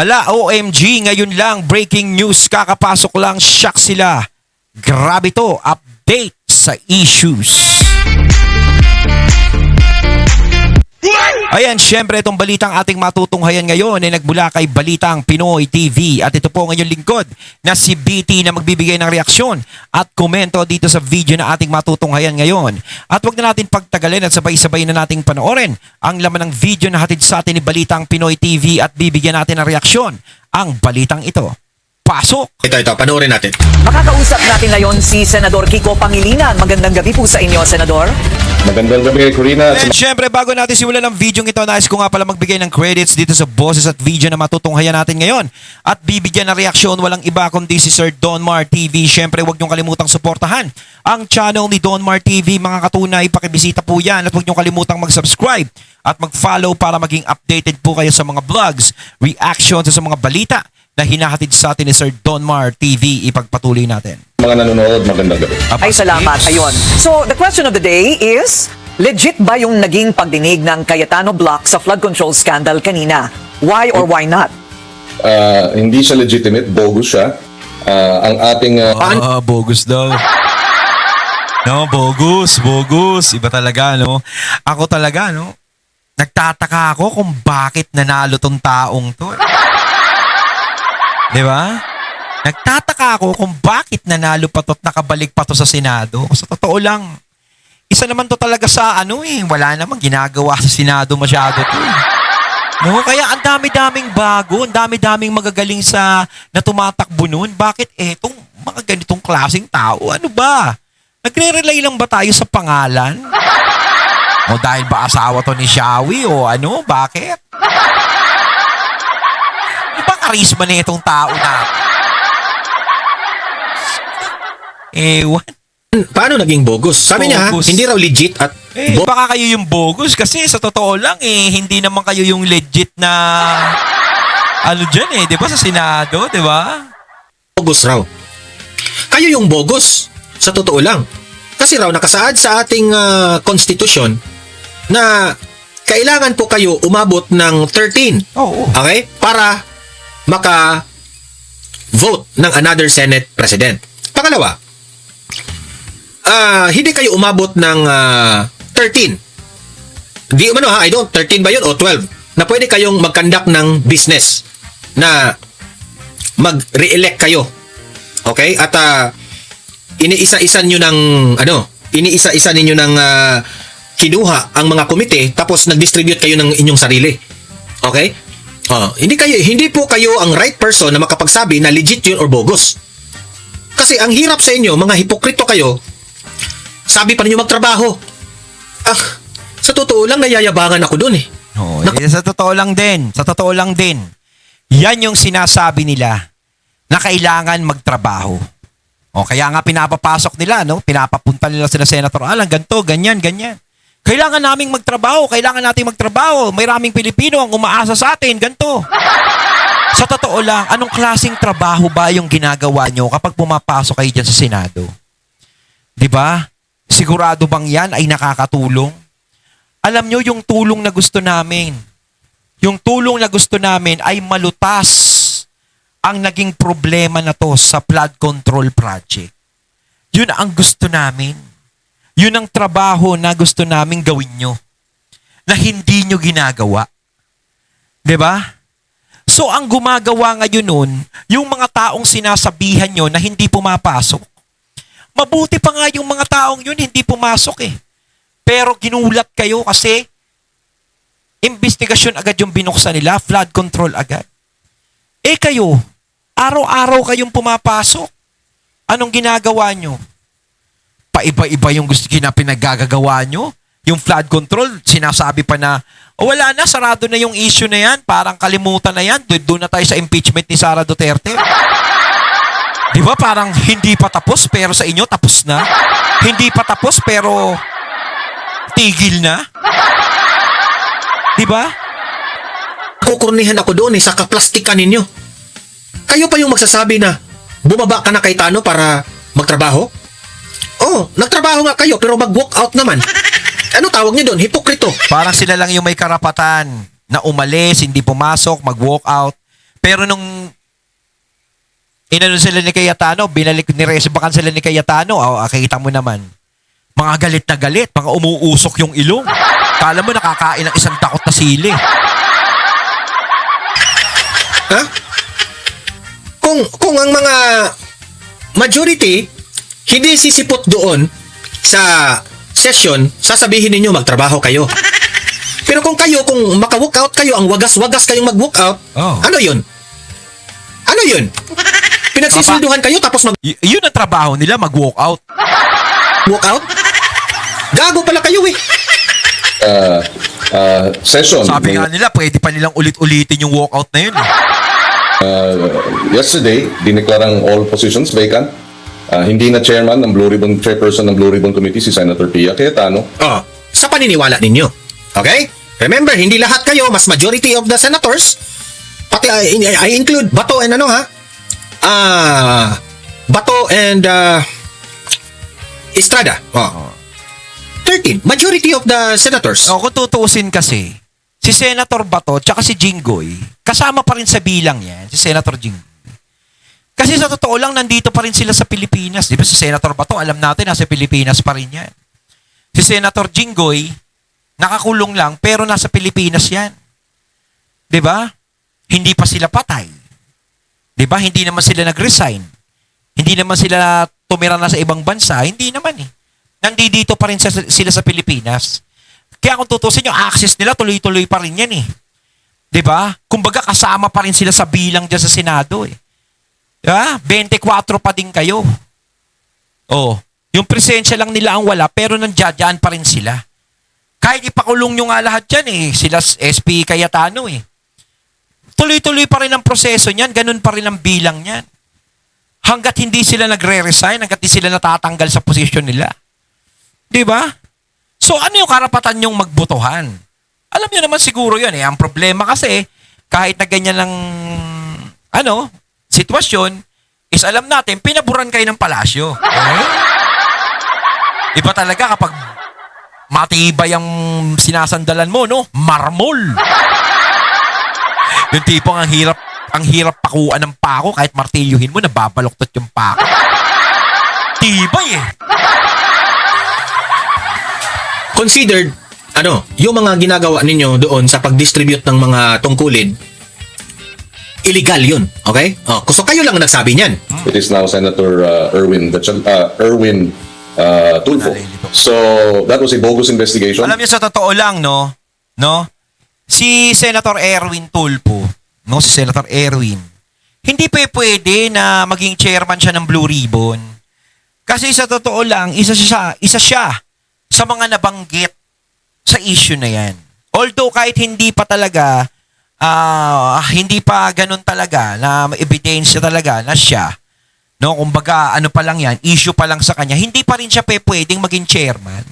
Hala, OMG, ngayon lang, breaking news, kakapasok lang, shock sila. Grabe to, update sa issues. Ayan, syempre itong balitang ating matutunghayan ngayon ay nagbula kay Balitang Pinoy TV. At ito po ngayon lingkod na si BT na magbibigay ng reaksyon at komento dito sa video na ating matutunghayan ngayon. At wag na natin pagtagalin at sabay-sabay na nating panoorin ang laman ng video na hatid sa atin ni Balitang Pinoy TV at bibigyan natin ng reaksyon ang balitang ito. Pasok! Ito, panoorin natin. Makakausap natin ngayon si Senador Kiko Pangilinan. Magandang gabi po sa inyo, Senador. Magandang gabi, Corina. And syempre, bago natin simulan ng video ito, nais ko nga pala magbigay ng credits dito sa boses at video na matutunghayan natin ngayon. At bibigyan ng reaksyon, walang iba kundi si Sir Donmar TV. Syempre, huwag niyong kalimutang suportahan ang channel ni Donmar TV. Mga katunay, pakibisita po yan. At huwag niyong kalimutang mag-subscribe at mag-follow para maging updated po kayo sa mga vlogs, reactions sa mga balita na hinahatid sa atin ni Sir Donmar TV. Ipagpatuloy natin. Mga nanonood, magandang gabi. Ay, salamat. Ayun. So, the question of the day is, legit ba yung naging pagdinig ng Cayetano Block sa flood control scandal kanina? Why or why not? Hindi siya legitimate, bogus siya. Ang ating... Bogus daw. No, bogus. Iba talaga, no? Ako talaga, no? Nagtataka ako kung bakit nanalo tong taong to. Di ba? Nagtataka ako kung bakit nanalo pa to at nakabalik pa to sa Senado. Sa totoo lang, isa naman to talaga sa wala namang ginagawa sa Senado masyado to. No, kaya ang dami-daming bago, ang dami-daming magagaling na tumatakbo nun. Bakit etong mga ganitong klaseng tao? Ano ba? Nagre-relay lang ba tayo sa pangalan? O dahil ba asawa to ni Shawi o ano? Bakit? Ibang karisma na itong tao natin. Ewan. Paano naging bogus? Sabi niya, Bogus. hindi raw legit at Baka kayo yung bogus kasi sa totoo lang hindi naman kayo yung legit na dyan 'di ba sa Senado, 'di ba? bogus raw. Kayo yung bogus. Sa totoo lang. Kasi raw nakasaad sa ating constitution na kailangan po kayo umabot ng 13. Oo. Okay? Para maka-vote ng another Senate President. Pangalawa, hindi kayo umabot ng 13. Di umano I don't, 13 ba yun o 12? Na pwede kayong mag-conduct ng business na mag-re-elect kayo. Okay? At iniisa-isa ninyo ng kinuha ang mga komite tapos nag-distribute kayo ng inyong sarili. Okay? Hindi po kayo ang right person na makapagsabi na legit yun or bogus. Kasi ang hirap sa inyo, mga hipokrito kayo, sabi pa ninyo magtrabaho. Sa totoo lang, nayayabangan ako dun eh. Oo, sa totoo lang din. Yan yung sinasabi nila na kailangan magtrabaho. O kaya nga pinapapasok nila, no? Pinapapunta nila sila Senator Alan, ganito, ganyan. Kailangan naming magtrabaho, May raming Pilipino ang umaasa sa atin, ganito. Sa totoo lang, anong klaseng trabaho ba yung ginagawa nyo kapag pumapasok kayo dyan sa Senado? 'Di ba? Sigurado bang yan ay nakakatulong? Alam nyo yung tulong na gusto namin. Yung tulong na gusto namin ay malutas ang naging problema na to sa flood control project. Yun ang gusto namin. Yun ang trabaho na gusto namin gawin nyo. Na hindi nyo ginagawa. 'Di ba? So ang gumagawa ngayon nun, yung mga taong sinasabihan nyo na hindi pumapasok, mabuti pa nga yung mga taong yun hindi pumasok eh. Pero ginulat kayo kasi investigasyon agad yung binuksan nila, flood control agad. Kayo, araw-araw kayong pumapasok. Anong ginagawa nyo? Paiba-iba yung pinagagagawa nyo. Yung flood control, sinasabi pa na, wala na, sarado na yung issue na yan. Parang kalimutan na yan. Doon na tayo sa impeachment ni Sara Duterte. Di ba? Parang hindi pa tapos pero sa inyo tapos na. Hindi pa tapos pero tigil na. Di ba? Kukurnihan ako doon sa kaplastikan ninyo. Kayo pa yung magsasabi na bumaba ka na kay Tano para magtrabaho? Nagtrabaho nga kayo pero mag-walk out naman. Ano tawag niyo doon? Hipokrito. Parang sila lang yung may karapatan na umalis, hindi pumasok, mag-walk out. Pero nung inano sila ni Cayetano, niresebakan sila ni Cayetano, kita mo naman, mga galit na galit, mga umuusok yung ilong. Kala mo nakakain ng isang takot na sili. Ha? Kung ang mga majority hindi sisipot doon sa session, sasabihin ninyo magtrabaho kayo. Pero kung maka-walk out kayo, ang wagas-wagas kayong mag-walk out, ano yun? Ano yun? Pinagsisilduhan kayo tapos Yun ang trabaho nila, mag-walk out. walk out? Gago pala kayo eh. Session. Sabi nga nila, pwede pa nilang ulit-ulitin yung walk out na yun. Yesterday, dineklarang all positions vacant. Hindi na chairman ng Blue Ribbon, chairperson ng Blue Ribbon Committee, si Senator Pia Cayetano. Sa paniniwala ninyo. Okay? Remember, hindi lahat kayo, mas majority of the senators, pati I include Bato and Bato and Estrada. 13. Majority of the senators. Kung tutuusin kasi, si Senator Bato tsaka si Jinggoy, kasama pa rin sa bilang yan, si Senator Jinggoy. Kasi sa totoo lang, nandito pa rin sila sa Pilipinas. Di ba si Senator Bato, alam natin, nasa Pilipinas pa rin yan. Si Senator Jinggoy, nakakulong lang, pero nasa Pilipinas yan. Di ba? Hindi pa sila patay. Di ba? Hindi naman sila nag-resign. Hindi naman sila tumira na sa ibang bansa. Hindi naman eh. Nandito pa rin sila sa Pilipinas. Kaya kung tutusin yung access nila, tuloy-tuloy pa rin yan eh. Di ba? Kumbaga kasama pa rin sila sa bilang dyan sa Senado eh. Diba? 24 pa din kayo. Yung presensya lang nila ang wala, pero nandiyan pa rin sila. Kahit ipakulong nyo nga lahat yan eh. Sila SP Cayetano eh. Tuloy-tuloy pa rin ang proseso niyan, ganun pa rin ang bilang niyan. Hanggat hindi sila nagre-resign, hanggat hindi sila natatanggal sa posisyon nila. Di ba? So ano yung karapatan nyong magbotohan? Alam niyo naman siguro yan eh. Ang problema kasi, kahit na ganyan lang, sitwasyon, is alam natin, pinaburan kayo ng palasyo. Iba talaga kapag matibay ang sinasandalan mo, no? Marmol. Yung tipong ang hirap pakuan ng pako, kahit martilyuhin mo, nababaloktot yung pako. Tibay eh. Considered, yung mga ginagawa ninyo doon sa pag-distribute ng mga tungkulin, illegal yun. Okay? So kayo lang ang nagsabi niyan. It is now Senator Erwin Tulfo. So, that was a bogus investigation. Alam niyo sa totoo lang, no? Si Senator Erwin Tulfo, si Senator Erwin, hindi pa pwede na maging chairman siya ng Blue Ribbon. Kasi sa totoo lang, isa siya sa mga nabanggit sa issue na yan. Although kahit hindi pa talaga, hindi pa ganun talaga na ebidensya talaga na siya, no, kumbaga pa lang yan, issue pa lang sa kanya, hindi pa rin siya pwedeng maging chairman.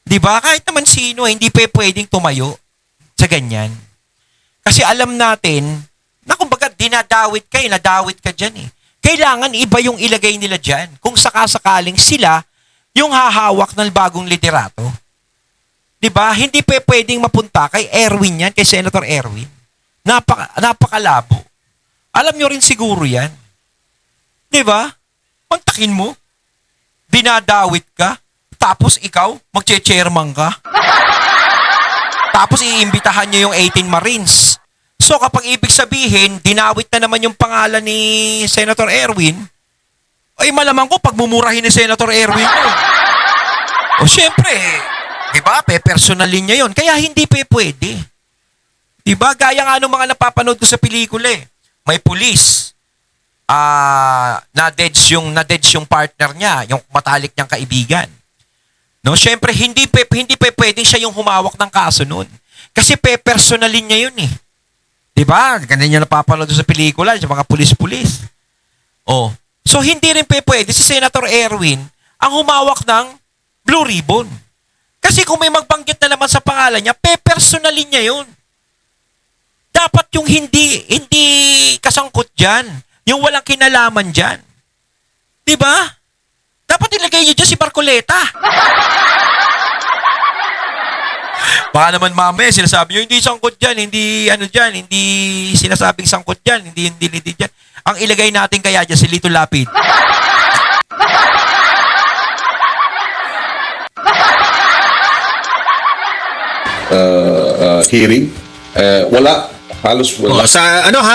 'Di ba? Kahit naman sino, hindi pwedeng tumayo sa ganyan. Kasi alam natin na kumbaga nadawit ka diyan eh. Kailangan iba yung ilagay nila diyan kung sakasakaling sila yung hahawak ng bagong liderato. 'Di ba? Hindi pwedeng mapunta kay Erwin yan, kay Senator Erwin. Napakalabo. Alam nyo rin siguro yan. 'Di ba? Mantakin mo. Dinadawit ka, tapos ikaw magche-chairman ka. Tapos iimbitahan nyo yung 18 Marines. So kapag ibig sabihin, dinawit na naman yung pangalan ni Senator Erwin, ay malamang ko pagmumurahin ni Senator Erwin ko. O syempre, diba, personalin niya yun. Kaya hindi pwede. Diba, gaya nga nung mga napapanood ko sa pelikula eh. May pulis. Na-deads yung partner niya, yung matalik niyang kaibigan. No, syempre, hindi pwedeng siya yung humawak ng kaso nun. Kasi personalin niya yun eh. Diba? Ganyan yung napapanood sa pelikula, sa mga pulis-pulis. So, hindi rin pwede si Senator Erwin ang humawak ng Blue Ribbon. Kasi kung may magbanggit na naman sa pangalan niya, personalin niya yun. Dapat yung hindi kasangkot dyan. Yung walang kinalaman dyan. Diba? Dapat ilagay niyo dyan si Marcoleta. Baka naman mamaya sinasabi nyo, hindi sangkot dyan, hindi ano dyan, hindi sinasabing sangkot dyan, hindi dyan. Ang ilagay natin kaya dyan si Lito Lapid. Hearing. Wala. Halos wala.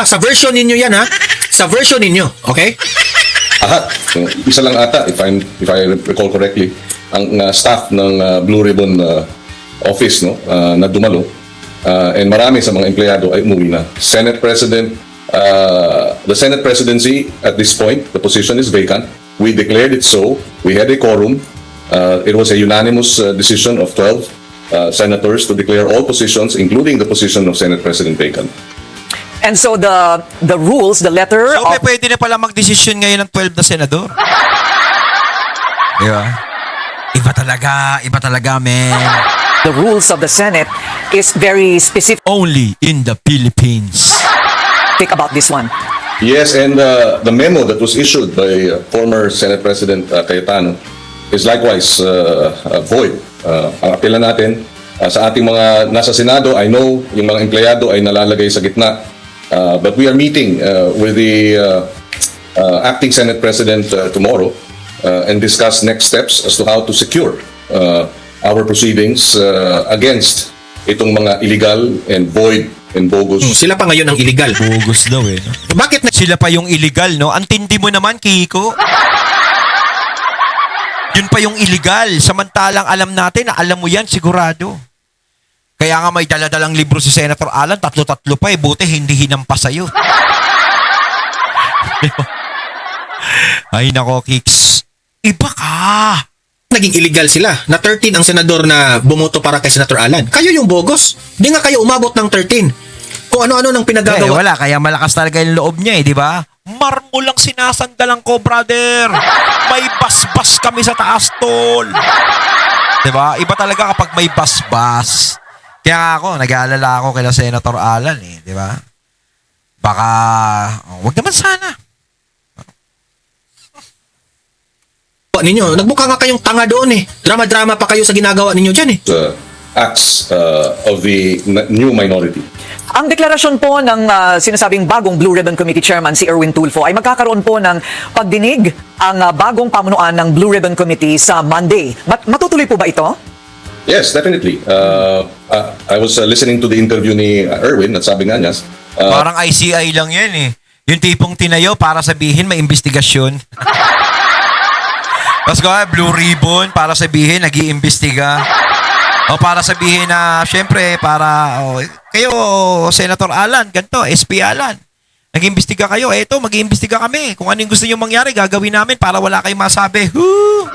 Sa version ninyo yan ha. Sa version ninyo, okay? Lahat. Isa lang ata, if I recall correctly, ang staff ng Blue Ribbon office no na dumalo, and marami sa mga empleyado ay umuwi na. Senate President, the Senate presidency at this point, the position is vacant. We declared it so. We had a quorum. It was a unanimous decision of 12 senators to declare all positions, including the position of Senate President, vacant. And so the rules, the letter So, of pwede na pala magdesisyon ngayon ng 12 na senador. Di ba? Iba talaga, man. the rules of the Senate is very specific Only in the Philippines. about this one. Yes, and the memo that was issued by former Senate President Cayetano is likewise void. Ang apela natin sa ating mga nasa Senado, I know yung mga empleyado ay nalalagay sa gitna. But we are meeting with the acting Senate President tomorrow and discuss next steps as to how to secure our proceedings against itong mga illegal and void and bogus. Sila pa ngayon ang illegal. Bogus daw eh. No? Bakit na Sila pa yung illegal, no? Ang tindi mo naman, Kiko. Yun pa yung illegal. Samantalang alam natin na alam mo yan, sigurado. Kaya nga may daladalang libro si Senator Alan, tatlo-tatlo pa eh. Buti hindi hinampas sa'yo. Ay nako, Kicks. Iba ka. naging illegal sila? Na 13 ang senador na bumoto para kay Senator Alan. Kayo yung bogus. Di nga kayo umabot ng 13. Kung ano-ano nang pinagagawa. Wala, kaya malakas talaga yung loob niya eh, di ba? Marmulang sinasandalan ko, brother. May basbas kami sa taas, tol. Di ba? Iba talaga kapag may basbas. Kaya nga ako, nag-aalala ako kay Senator Alan eh, di ba? Baka, wag naman sana. Ninyo, nagmukha nga kayong tanga doon eh. Drama-drama pa kayo sa ginagawa ninyo dyan eh. Acts of the new minority. Ang deklarasyon po ng sinasabing bagong Blue Ribbon Committee Chairman si Erwin Tulfo ay magkakaroon po ng pagdinig ang bagong pamunuan ng Blue Ribbon Committee sa Monday. Matutuloy po ba ito? Yes, definitely. I was listening to the interview ni Erwin at sabi nga niya, Parang ICI lang yan eh. Yung tipong tinayo para sabihin may investigasyon. Tapos Blue Ribbon para sabihin nag-iimbestiga. O para sabihin na, syempre, para, kayo, Senator Alan, ganito, SP Alan, nag-iimbestiga kayo, eto, mag-iimbestiga kami. Kung ano yung gusto nyo mangyari, gagawin namin para wala kayong masabi. Woo!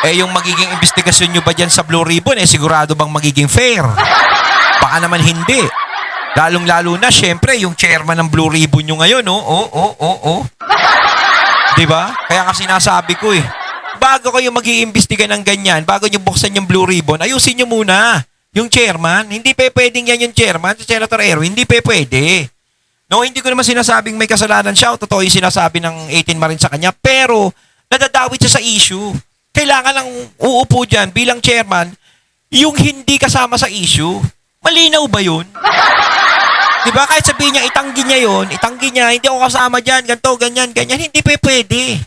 Yung magiging investigasyon nyo ba dyan sa Blue Ribbon, sigurado bang magiging fair? Baka naman hindi. Lalong-lalo na, syempre, yung chairman ng Blue Ribbon nyo ngayon, Diba? Kaya nga sinasabi ko bago kayo mag-iimbestiga ng ganyan, bago nyo buksan yung Blue Ribbon, ayusin nyo muna yung chairman. Hindi pwedeng yan yung chairman, si Senator Erwin, hindi pwede. No, hindi ko naman sinasabing may kasalanan siya, o totoo yung sinasabi ng 18 Marines sa kanya, pero nadadawit siya sa issue. Kailangan lang uupo dyan bilang chairman yung hindi kasama sa issue. Malinaw ba yun? Diba? Kahit sabihin niya, itanggi niya, hindi ako kasama dyan, ganito, ganyan, hindi pwede.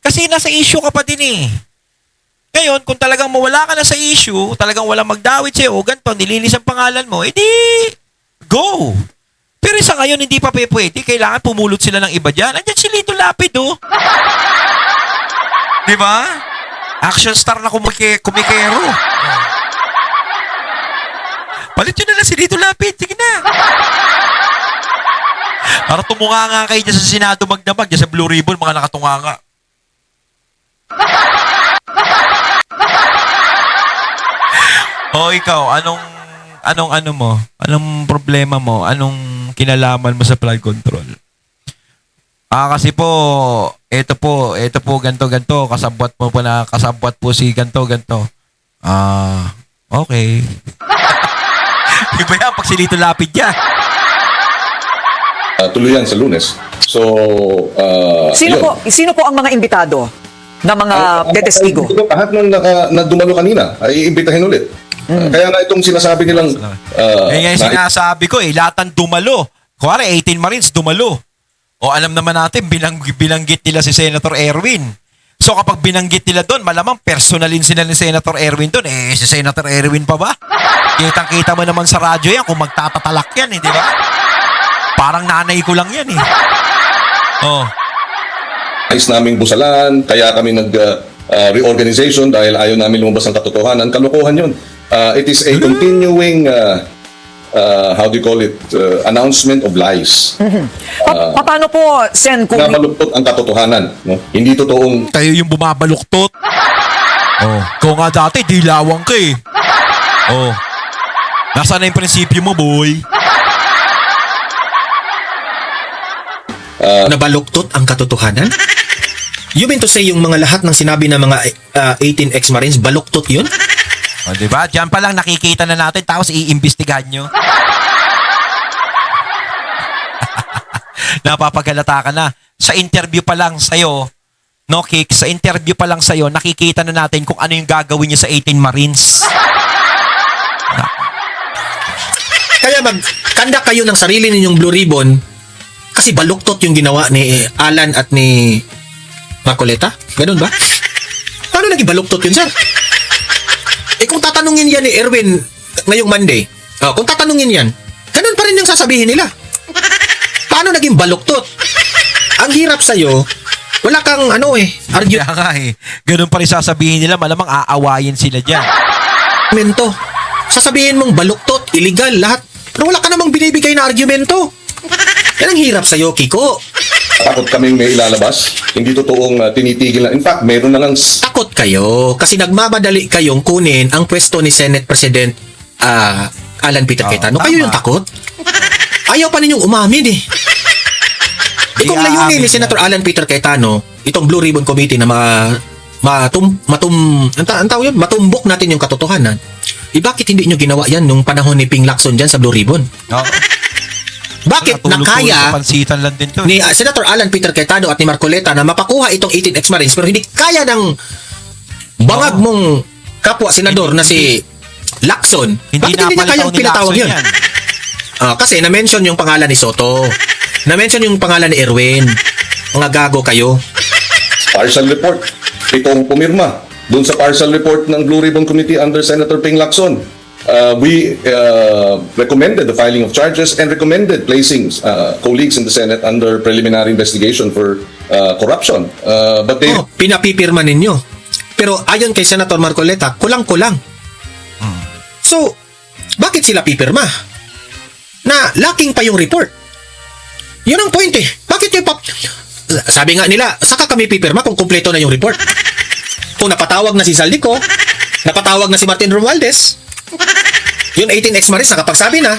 Kasi nasa issue ka pa din eh. Ngayon, kung talagang mawala ka na sa issue, talagang walang magdawit sa'yo, ganito, nilinis ang pangalan mo, edi, go! Pero sa ngayon, hindi pa pwede. Kailangan pumulot sila ng iba dyan. Andyan si Lito Lapid, Diba? Action star na kumikero. Palit yun na lang si Lito Lapid. Sige na. Para tumunganga kayo dyan sa Senado magdamag, dyan sa Blue Ribbon, mga nakatunganga. Ikaw, anong problema mo? Anong kinalaman mo sa flood control? Kasi po, ito po, ganto, kasabwat po si ganto. Okay. Iba yan, pag si Lito Lapid yan. tuluyan sa Lunes. So, Sino po ang mga imbitado? na mga detestigo. Lahat ng nagdumalo kanina ay iimbitahin ulit. Kaya nga itong sinasabi nilang Yan yung sinasabi ko lahat ng dumalo. Kuwari, 18 Marines dumalo. O alam naman natin, binanggit nila si Senator Erwin. So kapag binanggit nila doon, malamang personalin sila ni Senator Erwin doon. Si Senator Erwin pa ba? Kitang-kita mo naman sa radyo yan kung magtatatalak yan, di ba? Parang nanay ko lang yan, Oh. nais naming busalan, kaya kami reorganization dahil ayaw namin lumabas ng katotohanan. Kalokohan yun. It is a continuing, how do you call it, announcement of lies. Paano po, Sen, kung... Namaluktot ang katotohanan. No? Hindi totoong Kayo yung bumabaluktot. Ikaw nga dati, dilawang ka Nasaan na yung prinsipyo mo, boy? Nabaluktot ang katotohanan? You mean to say yung mga lahat ng sinabi ng mga 18 ex-Marines, baluktot yun? Diba? Diyan pa lang nakikita na natin tapos iimbestigahan nyo. Napapagalata ka na. Sa interview pa lang sa'yo, no, Kik? Sa interview pa lang sa'yo, nakikita na natin kung ano yung gagawin nyo sa 18 Marines. Kaya magkanda kayo ng sarili ninyong Blue Ribbon kasi baluktot yung ginawa ni Alan at ni Marcoleta? Ganun ba? Paano naging baluktot yun, sir? Kung tatanungin yan ni Erwin ngayong Monday, kung tatanungin yan, ganun pa rin yung sasabihin nila. Paano naging baluktot? Ang hirap sa'yo, wala kang argue. Kaya nga ganun pa rin sasabihin nila, malamang aawayin sila dyan. Argumento. Sasabihin mong baluktot, illegal, lahat. Pero wala ka namang binibigay na argumento. Yan ang hirap sa'yo, Kiko. takot kaming may ilalabas. Hindi totoong tinitigil na. In fact, meron na lang Takot kayo kasi nagmamadali kayong kunin ang pwesto ni Senate President Alan Peter Cayetano. Kayo yung takot? Ayaw pa ninyong umamin eh. Kung layunin ni Senator Alan Peter Cayetano, itong Blue Ribbon Committee na matumbok natin yung katotohanan, bakit hindi nyo ginawa yan nung panahon ni Ping Lacson dyan sa Blue Ribbon? Bakit nakaya lang din to, ni Senator Alan Peter Cayetano at ni Marcoleta na mapakuha itong 18 ex-Marines pero hindi kaya ng bangag mong kapwa senador na si Lacson? Bakit hindi niya kayang pinatawag yun? Kasi na-mention yung pangalan ni Soto. Na-mention yung pangalan ni Erwin. Mga gago kayo. partial report. Itong pumirma doon sa partial report ng Blue Ribbon Committee under Senator Ping Lacson. We recommended the filing of charges and recommended placing colleagues in the Senate under preliminary investigation for corruption. But they Pinapipirma ninyo. Pero ayon kay Senator Marcoleta, kulang-kulang. So, bakit sila pipirma? Na lacking pa yung report. Yun ang point eh. Bakit yung sabi nga nila, saka kami pipirma kung kumpleto na yung report. Kung napatawag na si Saldico, napatawag na si Martin Romualdez, yung 18 ex-Marines nakapagsabi na.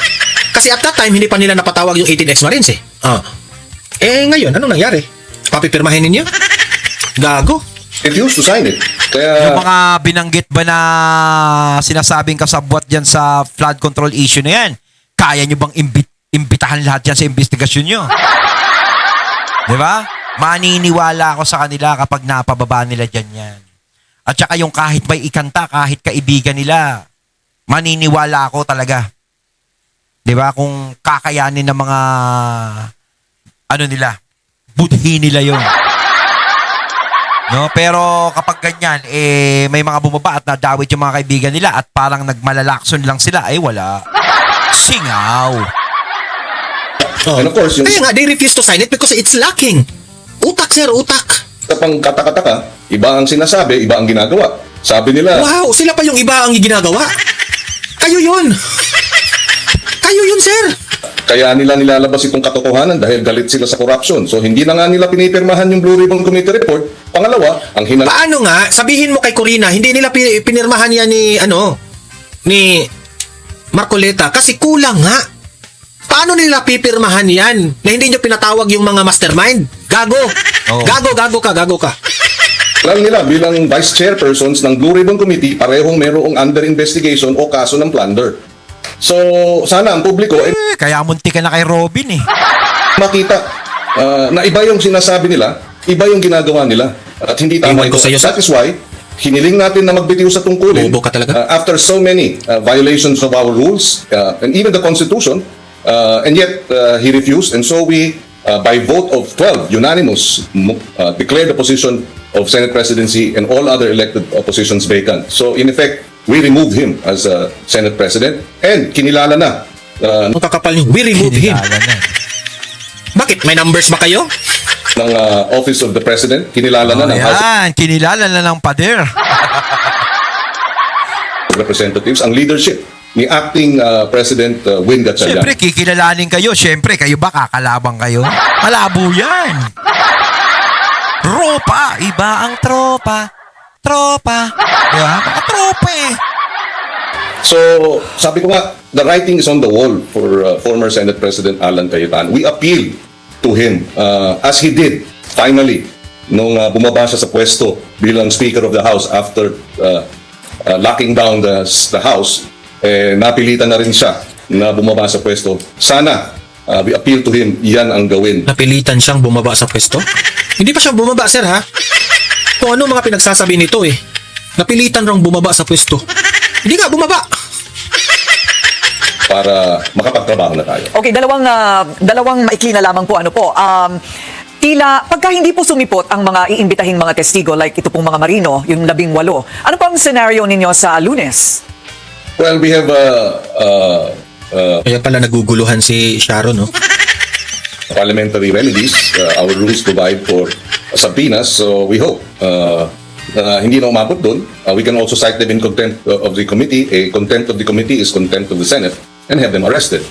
Kasi at that time, hindi pa nila napatawag yung 18 ex-Marines eh. Ngayon, anong nangyari? Papipirmahin ninyo? Gago. refused to sign it. Kaya Yung mga binanggit ba na sinasabing kasabwat dyan sa flood control issue na yan, kaya nyo bang imbitahan lahat yan sa investigasyon nyo? Di ba? Maniniwala ako sa kanila kapag napababa nila dyan yan. At saka yung kahit may ikanta, kahit kaibigan nila, maniniwala ako talaga. Di ba? Kung kakayanin ng mga budhi nila yun. No, pero kapag ganyan, may mga bumaba at nadawit yung mga kaibigan nila at parang nagmalalakson lang sila, wala. Singaw. and of course, yung Kaya nga, they refuse to sign it because it's lacking. Utak, sir, utak. sa pangkataka-taka, iba ang sinasabi, iba ang ginagawa. Sabi nila, Wow, sila pa yung iba ang ginagawa. Kayo yun. Kayo yun, sir. kaya nila nilalabas itong katotohanan dahil galit sila sa corruption. So hindi na nga nila pinipirmahan yung Blue Ribbon Committee report. Pangalawa, ang Paano nga, sabihin mo kay Corina, hindi nila pinirmahan yan ni Marcoleta kasi kulang nga. Paano nila pipirmahan yan na hindi nyo pinatawag yung mga mastermind? Gago. Oo. Gago ka. alam nila bilang vice chairpersons ng Blue Ribbon Committee, parehong merong under investigation o kaso ng plunder. So, sana ang publiko Kaya munti ka na kay Robin makita na iba yung sinasabi nila Iba yung ginagawa nila. At hindi tama Iwan ko ito. sa'yo, That is why, hiniling natin na magbitiw sa tungkulin. Bobo ka talaga. After so many violations of our rules and even the Constitution, and yet he refused. And so we, by vote of 12, unanimous, declared the position of Senate presidency and all other elected positions vacant. So in effect, we removed him as Senate President and kinilala na Ang kakapal niyo, we remove him. Kinilala na. Bakit? May numbers ba kayo? ng Office of the President, kinilala na ng House Ayan, kinilala na ng pader. of Representatives ang leadership ni Acting President Win Gatchalian. Siyempre, kikilalanin kayo. Siyempre, kayo ba kakalabang kayo? Malabo yan. Tropa. Iba ang tropa. Tropa. Di ba? Mga tropa eh. So, sabi ko nga, the writing is on the wall for former Senate President Alan Cayetano. We appeal to him as he did finally nung bumaba siya sa pwesto bilang Speaker of the House after locking down the House. Napilitan na rin siya na bumaba sa pwesto. Sana, we appeal to him, yan ang gawin. Napilitan siyang bumaba sa pwesto? Hindi pa siya bumaba, sir, ha? Kung ano mga pinagsasabi nito, eh. Napilitan rang bumaba sa pwesto. Hindi nga, bumaba. Para makapagtrabaho na tayo. Okay, dalawang maikli na lamang po. Tila, pagka hindi po sumipot ang mga iimbitahing mga testigo, like ito pong mga marino, yung 18, ano po ang scenario ninyo sa Lunes? Well, we have Kaya pala naguguluhan si Sharon, no? parliamentary remedies. Our rules provide for subpoenas, so we hope hindi na umabot doon. We can also cite them in contempt of the committee. A contempt of the committee is contempt of the Senate, and have them arrested.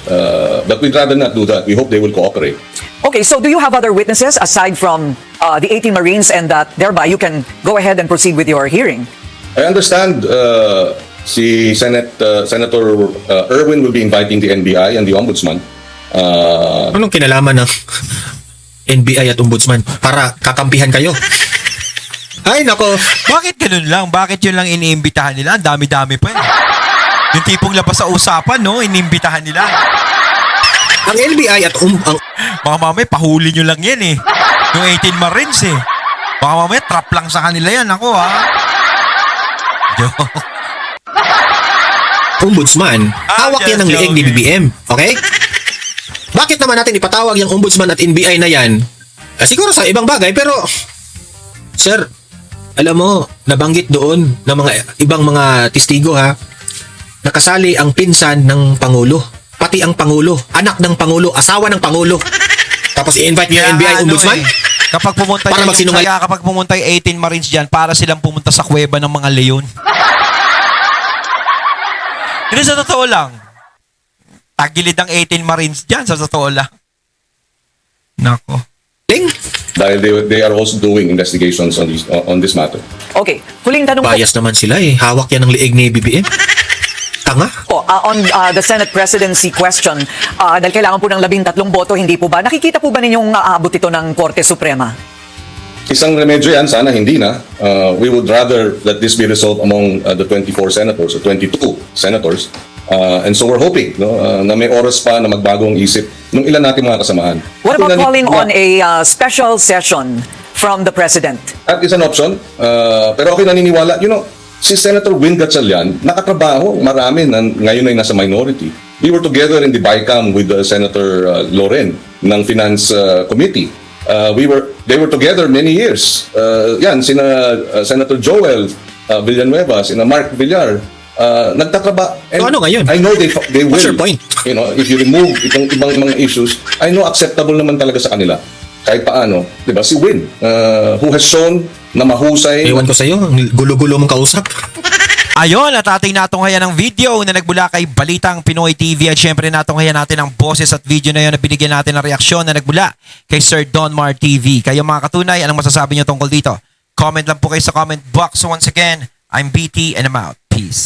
But we'd rather not do that. We hope they will cooperate. Okay, so do you have other witnesses aside from the 18 Marines, and that thereby you can go ahead and proceed with your hearing? I understand si Senator Erwin will be inviting the NBI and the Ombudsman. Anong kinalaman ng NBI at Ombudsman para kakampihan kayo? Ay, nako. Bakit ganun lang? Bakit yun lang iniimbitahan nila? Ang dami-dami pa eh. Yung tipong labas sa usapan, no? Iniimbitahan nila. Ang NBI at ang Baka mamaya, pahuli nyo lang yan eh. Yung 18 Marines eh. Baka mamaya, trap lang sa kanila yan. Ako ha. Joke. Ombudsman, hawak yan ng leeg ni BBM. Okay? Bakit naman natin ipatawag yung Ombudsman at NBI na yan? Siguro sa ibang bagay, pero sir, alam mo, nabanggit doon ng mga ibang mga testigo, ha, nakasali ang pinsan ng Pangulo, pati ang Pangulo, anak ng Pangulo, asawa ng Pangulo. Tapos i-invite niyo yung NBI Ombudsman? Kapag pumunta Para magsinungaling. kapag pumunta yung 18 Marines dyan, para silang pumunta sa kuweba ng mga leon. Hindi, sa totoo lang. Tagilid ang 18 Marines dyan, sa totoo lang. Nako. Ting? Dahil they are also doing investigations on this matter. Okay, huling tanong po. Bias naman sila eh. Hawak yan ng leeg ni BBM. Tanga. On the Senate presidency question, dahil kailangan po ng 13 boto, hindi po ba? Nakikita po ba ninyong aabot ito ng Korte Suprema? Isang remedyo yan, sana hindi na. We would rather that this be resolved among the 24 senators or 22 senators. And so we're hoping na may oras pa na magbagong isip ng ilan nating mga kasamahan. What about Kung calling on a special session from the President? That is an option. Pero ako'y naniniwala, si Senator Win Gatchalian, nakatrabaho marami na ngayon ay nasa minority. We were together in the BICAM with Senator Loren ng Finance Committee. They were together many years. Sina Senator Joel Villanueva, sina Mark Villar, nagtatrabaho. So ano ngayon? I know they will. What's your point? If you remove itong ibang mga issues, I know acceptable naman talaga sa kanila. Kahit paano, 'di ba? Si Win, who has shown na mahusay. Ewan ko sa'yo, ang gulo-gulo mong kausap. Ayun, at ating natunghayan ng video na nagbula kay Balitang Pinoy TV at syempre natunghayan natin ang boses at video na yun na binigyan natin ng reaksyon na nagbula kay Sir Donmar TV. Kayo mga katunay, anong masasabi nyo tungkol dito? Comment lang po kayo sa comment box. So once again, I'm BT and I'm out. Peace.